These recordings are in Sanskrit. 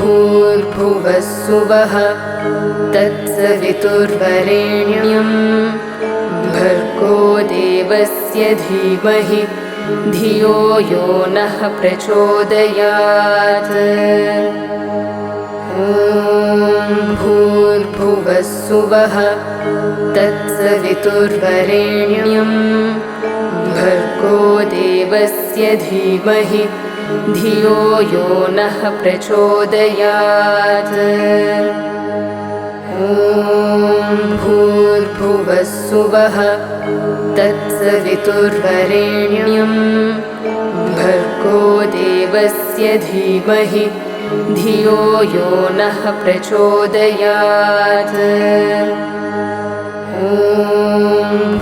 भूर्भुवस्सुवः तत्सवितुर्वरेण्यं भर्गो देवस्य धीमहि धियो यो नः प्रचोदयात्। भूर्भुवस्सुवः तत्सवितुर्वरेण्यं भर्गो देवस्य धीमहि धियो यो नः प्रचोदयात्। भूर्भुवस्सुवः तत्सवितुर्वरेण्यं भर्गो देवस्य धीमहि धियो यो नः प्रचोदयात्।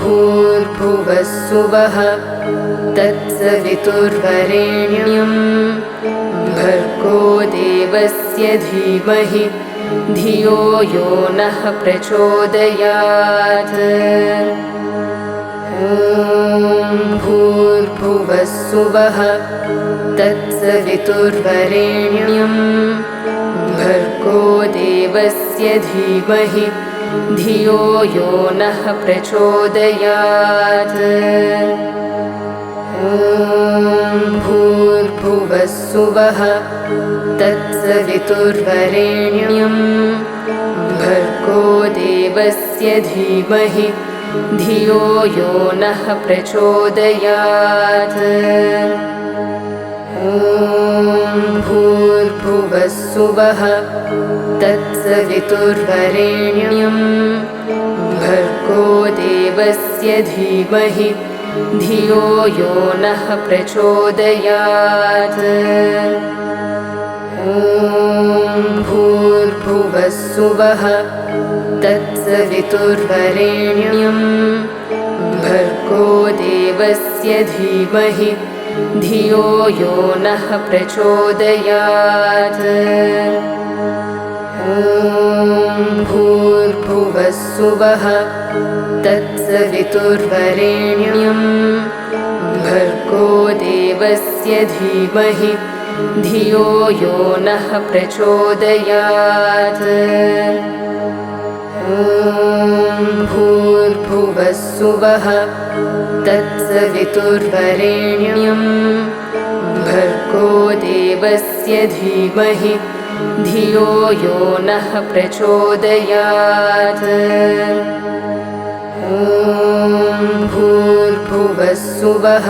भूर्भुवस्सुवः तत्सवितुर्वरेण्यं भर्गो देवस्य धीमहि धियो यो नः प्रचोदयात्। भूर्भुवस्सुवः तत्सवितुर्वरेण्यं भर्गो देवस्य धीमहि धियो यो नः प्रचोदयात्। भूर्भुवस्सुवः तत्सवितुर्वरेण्यं भर्गो देवस्य धीमहि धियो यो नः प्रचोदयात्। भूर्भुवस्सुवः तत्सवितुर्वरेण्यं भर्गो देवस्य धीमहि धियो यो नः प्रचोदयात्। भूर्भुवस्सुवः तत्सवितुर्वरेण्यं भर्गो देवस्य धीमहि धियो यो नः प्रचोदयात्। भूर्भुवस्सुवः तत्सवितुर्वरेण्यं भर्गो देवस्य धीमहि धियो यो नः प्रचोदयात्। भूर्भुवस्सुवः तत्सवितुर्वरेण्यं भर्गो देवस्य धीमहि धियो यो नः प्रचोदयात्। भूर्भुवस्सुवः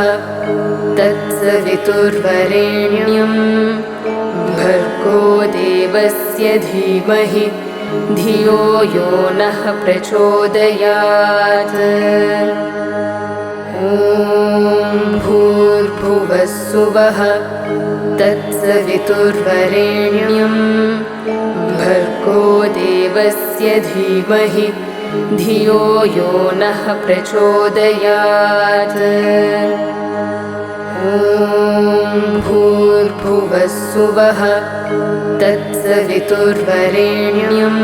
तत्सवितुर्वरेण्यं भर्गो देवस्य धीमहि धियो यो नः प्रचोदयात्। भूर्भुवस्सुवः तत्सवितुर्वरेण्यं भर्गो देवस्य धीमहि धियो यो नः प्रचोदयात्। भूर्भुवस्सुवः तत्सवितुर्वरेण्यं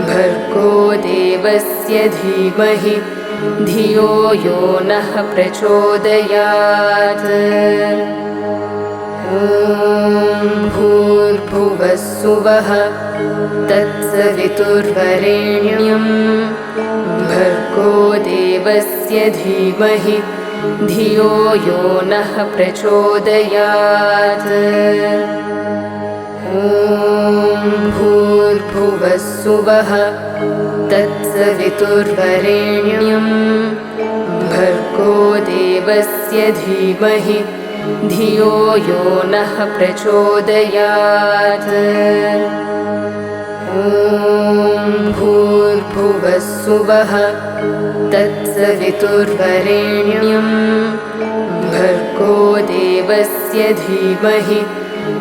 भर्गो देवस्य धीमहि धियो यो नः प्रचोदयात्। भूर्भुवस्सुवः तत्सवितुर्वरेण्यं भर्गो देवस्य धीमहि धियो यो नः प्रचोदयात्। भूर्भुवस्सुवः तत्सवितुर्वरेण्यं भर्गो देवस्य धीमहि धियो यो नः प्रचोदयात्। भूर्भुवस्सुवः तत्सवितुर्वरेण्यं भर्गो देवस्य धीमहि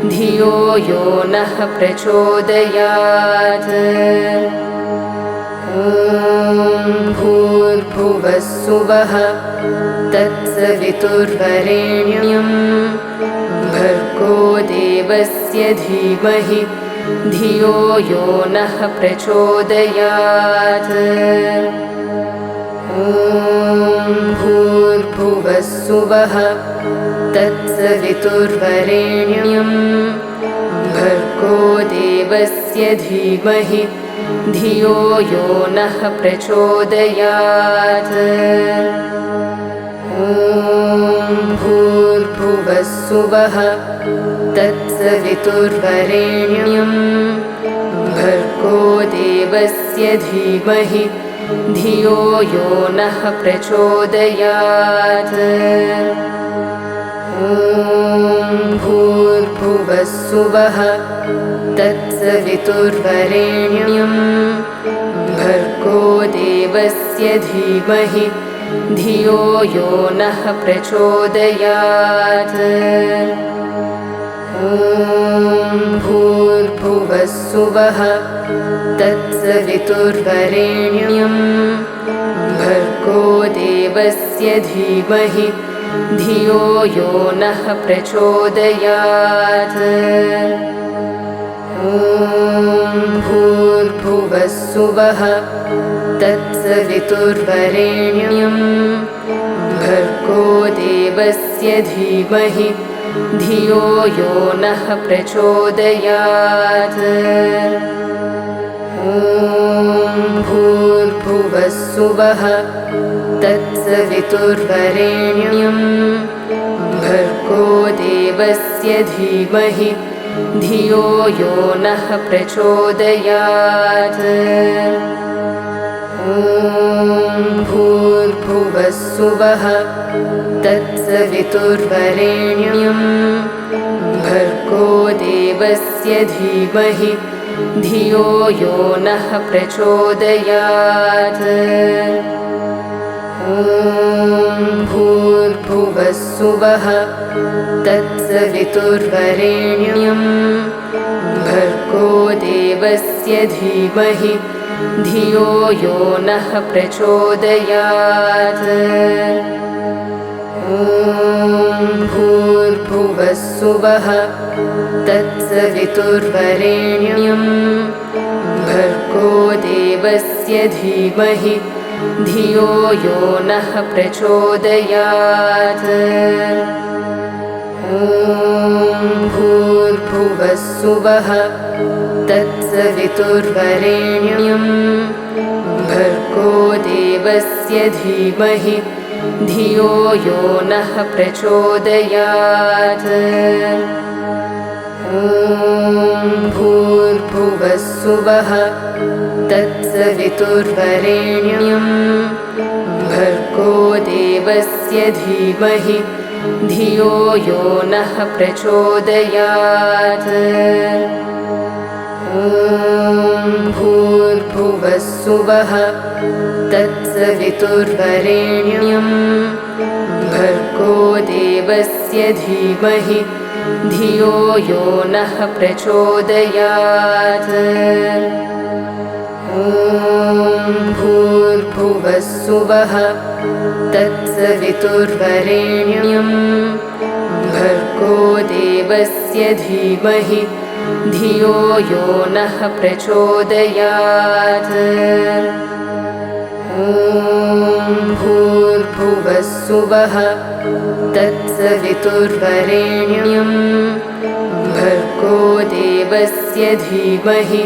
धियो यो नः प्रचोदयात्। भूर्भुवस्सुवः तत्सवितुर्वरेण्यं भर्गो देवस्य धीमहि धियो यो नः प्रचोदयात्। भूर्भुवस्सुवः तत्सवितुर्वरेण्यं भर्गो देवस्य धीमहि धियो यो नः प्रचोदयात्। ॐ भूर्भुवस्सुवः तत्सवितुर्वरेण्यं भर्गो देवस्य धीमहि धियो यो नः प्रचोदयात्। ॐ भूर्भुवस्सुवः तत्सवितुर्वरेण्यं भर्गो देवस्य धीमहि धियो यो नः प्रचोदयात्। ॐ भूर्भुवस्सुवः तत्सवितुर्वरेण्यं भर्गो देवस्य धीमहि धियो यो नः प्रचोदयात्। ॐ भूर्भुवस्सुवः तत्सवितुर्वरेण्यं भर्गो देवस्य धीमहि धियो यो नः प्रचोदयात्। ॐ भूर्भुवस्सुवः तत्सवितुर्वरेण्यं भर्गो देवस्य धीमहि धियो यो नः प्रचोदयात्। ॐ भूर्भुवस्सुवः तत्सवितुर्वरेण्यं भर्गो देवस्य धीमहि धियो यो नः प्रचोदयात्। ॐ भूर्भुवस्सुवः तत्सवितुर्वरेण्यं भर्गो देवस्य धीमहि धियो यो नः प्रचोदयात्। ॐ भूर्भुवस्सुवः तत्सवितुर्वरेण्यं भर्गो देवस्य धीमहि धियो यो नः प्रचोदयात्। ॐ भूर्भुवस्सुवः तत्सवितुर्वरेण्यं भर्गो देवस्य धीमहि धियो यो नः प्रचोदयात्। ॐ भूर्भुवस्सुवः तत्सवितुर्वरेण्यं भर्गो देवस्य धीमहि धियो यो नः प्रचोदयात्। ॐ भूर्भुवस्सुवः तत्सवितुर्वरेण्यं भर्गो देवस्य धीमहि धियो यो नः प्रचोदयात्। ॐ भूर्भुवस्सुवः तत्सवितुर्वरेण्यं भर्गो देवस्य धीमहि धियो यो नः प्रचोदयात्। ॐ भूर्भुवस्सुवः तत्सवितुर्वरेण्यं भर्गो देवस्य धीमहि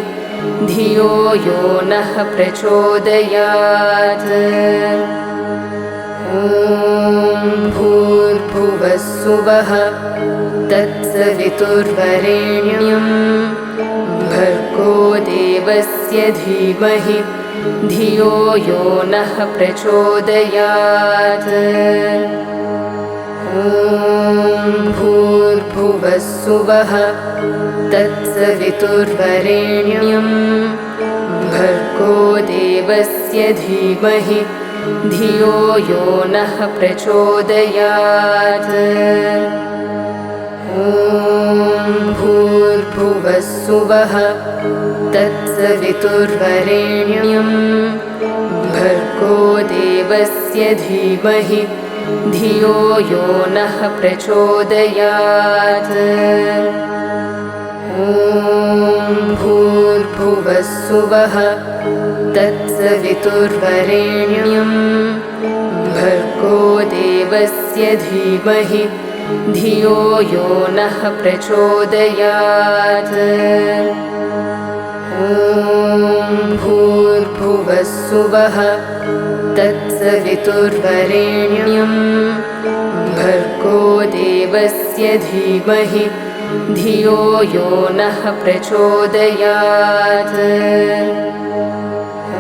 धियो यो नः प्रचोदयात्। ॐ भूर्भुवस्सुवः तत्सवितुर्वरेण्यं भर्गो देवस्य धीमहि धियो यो नः प्रचोदयात्। ॐ भूर्भुवस्सुवः तत्सवितुर्वरेण्यं भर्गो देवस्य धीमहि धियो यो नः प्रचोदयात्। ॐ भूर्भुवस्सुवः तत्सवितुर्वरेण्यं भर्गो देवस्य धीमहि धियो यो नः प्रचोदयात्। ॐ भूर्भुवस्सुवः तत्सवितुर्वरेण्यं भर्गो देवस्य धीमहि धियो यो नः प्रचोदयात्। ॐ भूर्भुवस्सुवः तत्सवितुर्वरेण्यं भर्गो देवस्य धीमहि धियो यो नः प्रचोदयात्।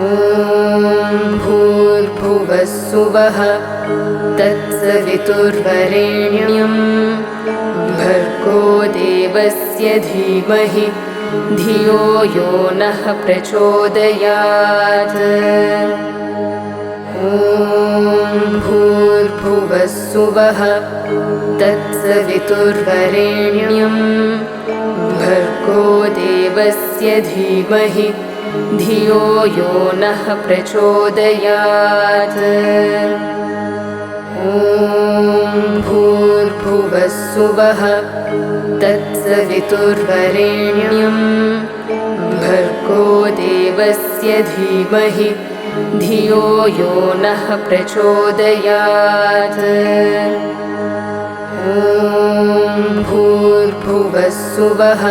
ॐ भूर्भुवस्सुवः तत्सवितुर्वरेण्यं भर्गो देवस्य धीमहि धियो यो नः प्रचोदयात्। ॐ भूर्भुवस्सुवः तत्सवितुर्वरेण्यं भर्गो देवस्य धीमहि धियो यो नः प्रचोदयात्। ॐ भूर्भुवस्सुवः तत्सवितुर्वरेण्यं भर्गो देवस्य धीमहि धियो यो नः प्रचोदयात्। ॐ भूर्भुवस्सुवः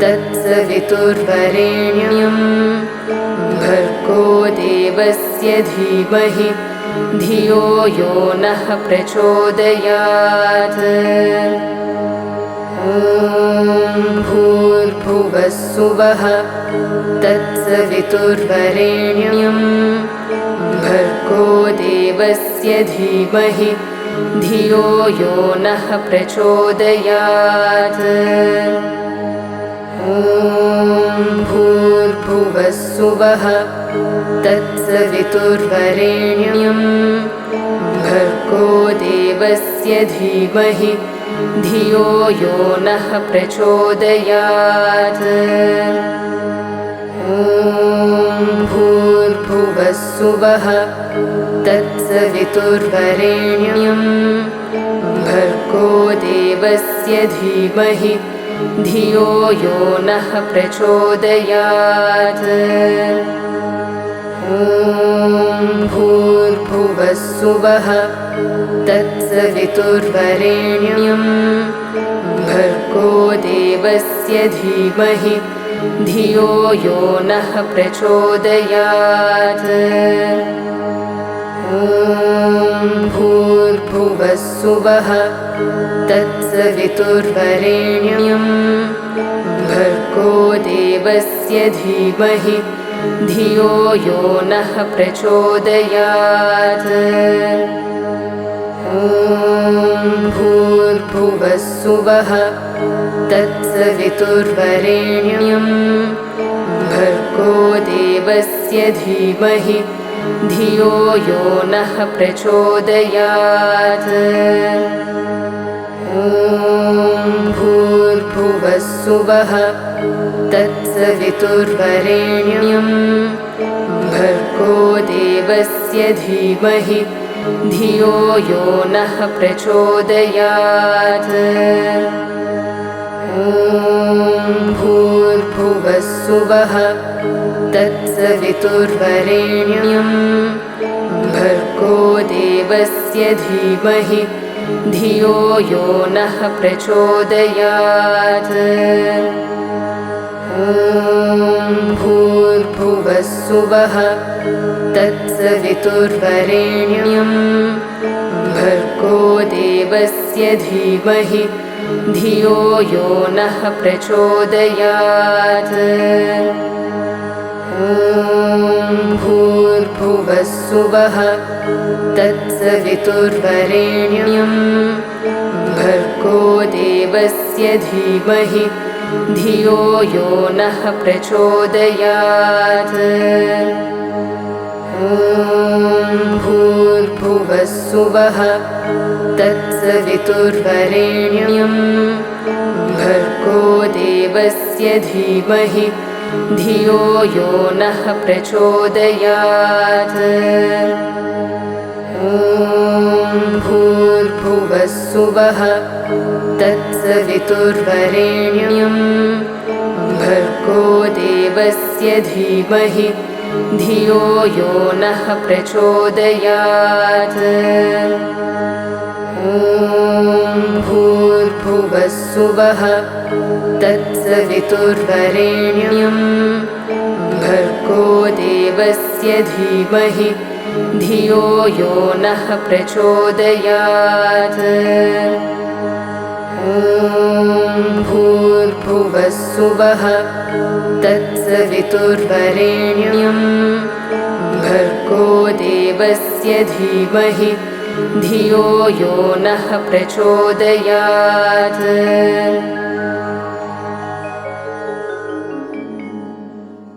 तत्सवितुर्वरेण्यं भर्गो देवस्य धीमहि धियो यो नः प्रचोदयात्। ॐ भूर्भुवस्सुवः तत्सवितुर्वरेण्यं भर्गो देवस्य धीमहि धियो यो नः प्रचोदयात्। ॐ भूर्भुवस्सुवः तत्सवितुर्वरेण्यं भर्गो देवस्य धीमहि धियो यो नः प्रचोदयात्। ॐ भूर्भुवस्सुवः तत्सवितुर्वरेण्यं भर्गो देवस्य धीमहि धियो यो नः प्रचोदयात्। ॐ भूर्भुवस्सुवः तत्सवितुर्वरेण्यं भर्गो देवस्य धीमहि धियो यो नः प्रचोदयात्। ॐ भूर्भुवस्सुवः तत्सवितुर्वरेण्यं भर्गो देवस्य धीमहि धियो यो नः प्रचोदयात्। ॐ भूर्भुवस्सुवः तत्सवितुर्वरेण्यं भर्गो देवस्य धीमहि धियो यो नः प्रचोदयात्। ॐ भूर्भुवस्सुवः तत्सवितुर्वरेण्यं भर्गो देवस्य धीमहि धियो यो नः प्रचोदयात्। ॐ भूर्भुवस्सुवः तत्सवितुर्वरेण्यं भर्गो देवस्य धीमहि धियो यो नः प्रचोदयात्। ॐ भूर्भुवस्सुवः तत्सवितुर्वरेण्यं भर्गो देवस्य धीमहि धियो यो नः प्रचोदयात्। ॐ भूर्भुवस्सुवः तत्सवितुर्वरेण्यं भर्गो देवस्य धीमहि धियो यो नः प्रचोदयात्। ॐ भूर्भुवस्सुवः तत्सवितुर्वरेण्यं भर्गो देवस्य धीमहि धियो यो नः प्रचोदयात्। ॐ भूर्भुवस्सुवः तत्सवितुर्वरेण्यं भर्गो देवस्य धीमहि धियो यो नः प्रचोदयात्। ॐ भूर्भुवः सुवः तत्सवितुर्वरेण्यं भर्गो देवस्य धीमहि धियो यो नः प्रचोदयात्। ॐ भूर्भुवः सुवः तत्सवितुर्वरेण्यं भर्गो देवस्य धीमहि धियो यो नः प्रचोदयात्।